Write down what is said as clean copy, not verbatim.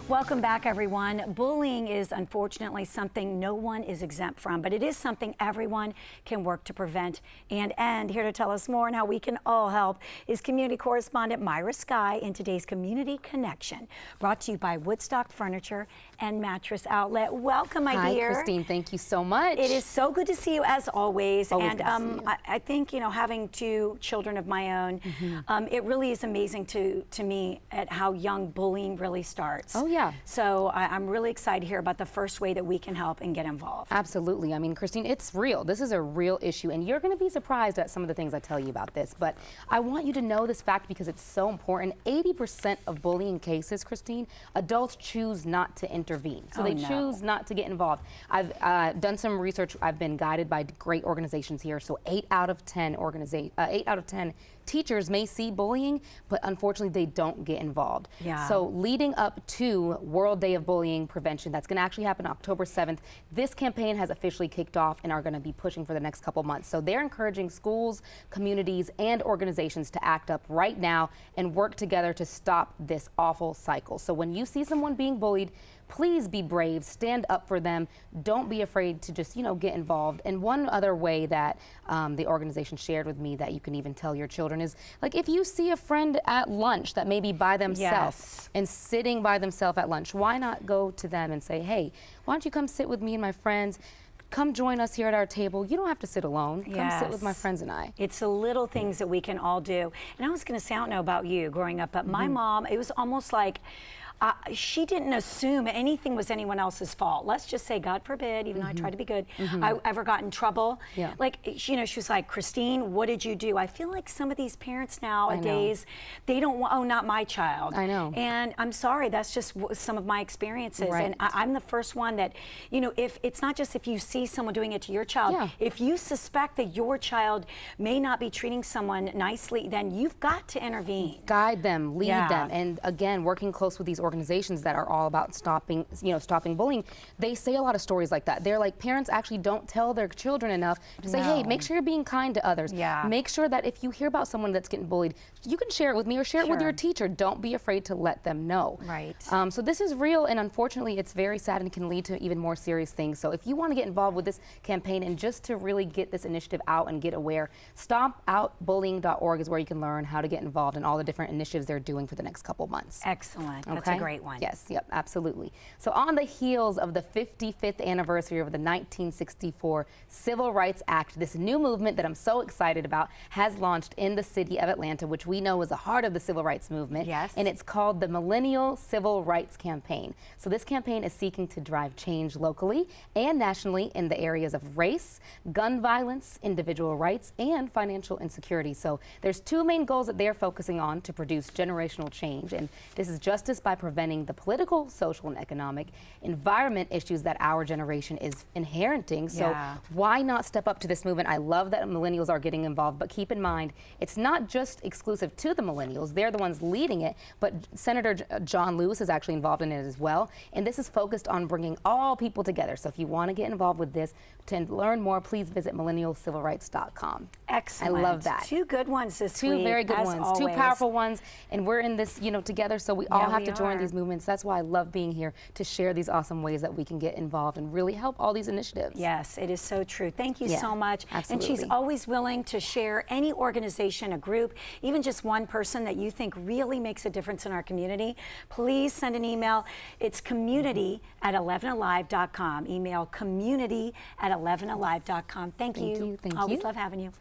Welcome back, everyone. Bullying is unfortunately something no one is exempt from, but it is something everyone can work to prevent and end. Here to tell us more and how we can all help is community correspondent Myra Sky in today's Community Connection, brought to you by Woodstock Furniture and Mattress Outlet. Welcome, my dear. Hi, Christine. Thank you so much. It is so good to see you, as always. Always I think, you know, having two children of my own, it really is amazing to me at how young bullying really starts. Oh, yeah. So I'm really excited to hear about the first way that we can help and get involved. Absolutely. I mean, Christine, it's real. This is a real issue, and you're going to be surprised at some of the things I tell you about this. But I want you to know this fact because it's so important. 80% of bullying cases, Christine, adults choose not to intervene. So they choose not to get involved. I've done some research. I've been guided by great organizations here. So 8 out of 10 teachers may see bullying, but unfortunately they don't get involved. Yeah. So leading up to World Day of Bullying Prevention, that's going to actually happen October 7th, this campaign has officially kicked off and are going to be pushing for the next couple months. So they're encouraging schools, communities, and organizations to act up right now and work together to stop this awful cycle. So when you see someone being bullied, please be brave, stand up for them. Don't be afraid to just, get involved. And one other way that the organization shared with me that you can even tell your children is, like, if you see a friend at lunch that may be by themselves and sitting by themselves at lunch, why not go to them and say, hey, why don't you come sit with me and my friends? Come join us here at our table. You don't have to sit alone. Come sit with my friends and I. It's the little things that we can all do. And I was going to say, I don't know about you growing up, but my mom, it was almost like she didn't assume anything was anyone else's fault. Let's just say, God forbid, even though I tried to be good, I ever got in trouble. Yeah. Like, she was like, Christine, what did you do? I feel like some of these parents nowadays, they don't want, oh, not my child. I know. And I'm sorry, that's just some of my experiences. Right. And I'm the first one that, if it's not just if you see someone doing it to your child, if you suspect that your child may not be treating someone nicely, then you've got to intervene. Guide them, lead them. And again, working close with these organizations that are all about stopping bullying, they say a lot of stories like that. They're like, parents actually don't tell their children enough to say, hey, make sure you're being kind to others. Make sure that if you hear about someone that's getting bullied, you can share it with me or share it with your teacher. Don't be afraid to let them know. Right. So this is real, and unfortunately it's very sad and can lead to even more serious things. So if you want to get involved with this campaign and just to really get this initiative out and get aware, stopoutbullying.org is where you can learn how to get involved in all the different initiatives they're doing for the next couple months. Excellent. That's a great one. Yes, yep, absolutely. So on the heels of the 55th anniversary of the 1964 Civil Rights Act, this new movement that I'm so excited about has launched in the city of Atlanta, which we know is the heart of the civil rights movement. Yes. And it's called the Millennial Civil Rights Campaign. So this campaign is seeking to drive change locally and nationally in the areas of race, gun violence, individual rights, and financial insecurity. So there's two main goals that they're focusing on to produce generational change. And this is justice by preventing the political, social, and economic environment issues that our generation is inheriting. So why not step up to this movement? I love that millennials are getting involved, but keep in mind, it's not just exclusive to the millennials. They're the ones leading it, but Senator John Lewis is actually involved in it as well. And this is focused on bringing all people together. So if you want to get involved with this, to learn more, please visit millennialcivilrights.com. Excellent. I love that. Two good ones this week. Two very good ones. Always. Two powerful ones. And we're in this, together, so we all have to join these movements. That's why I love being here, to share these awesome ways that we can get involved and really help all these initiatives. Yes, it is so true. Thank you so much. Absolutely. And she's always willing to share any organization, a group, even just one person that you think really makes a difference in our community. Please send an email. It's community@11alive.com. Email community@11alive.com. Thank you. Thank you. Always love having you.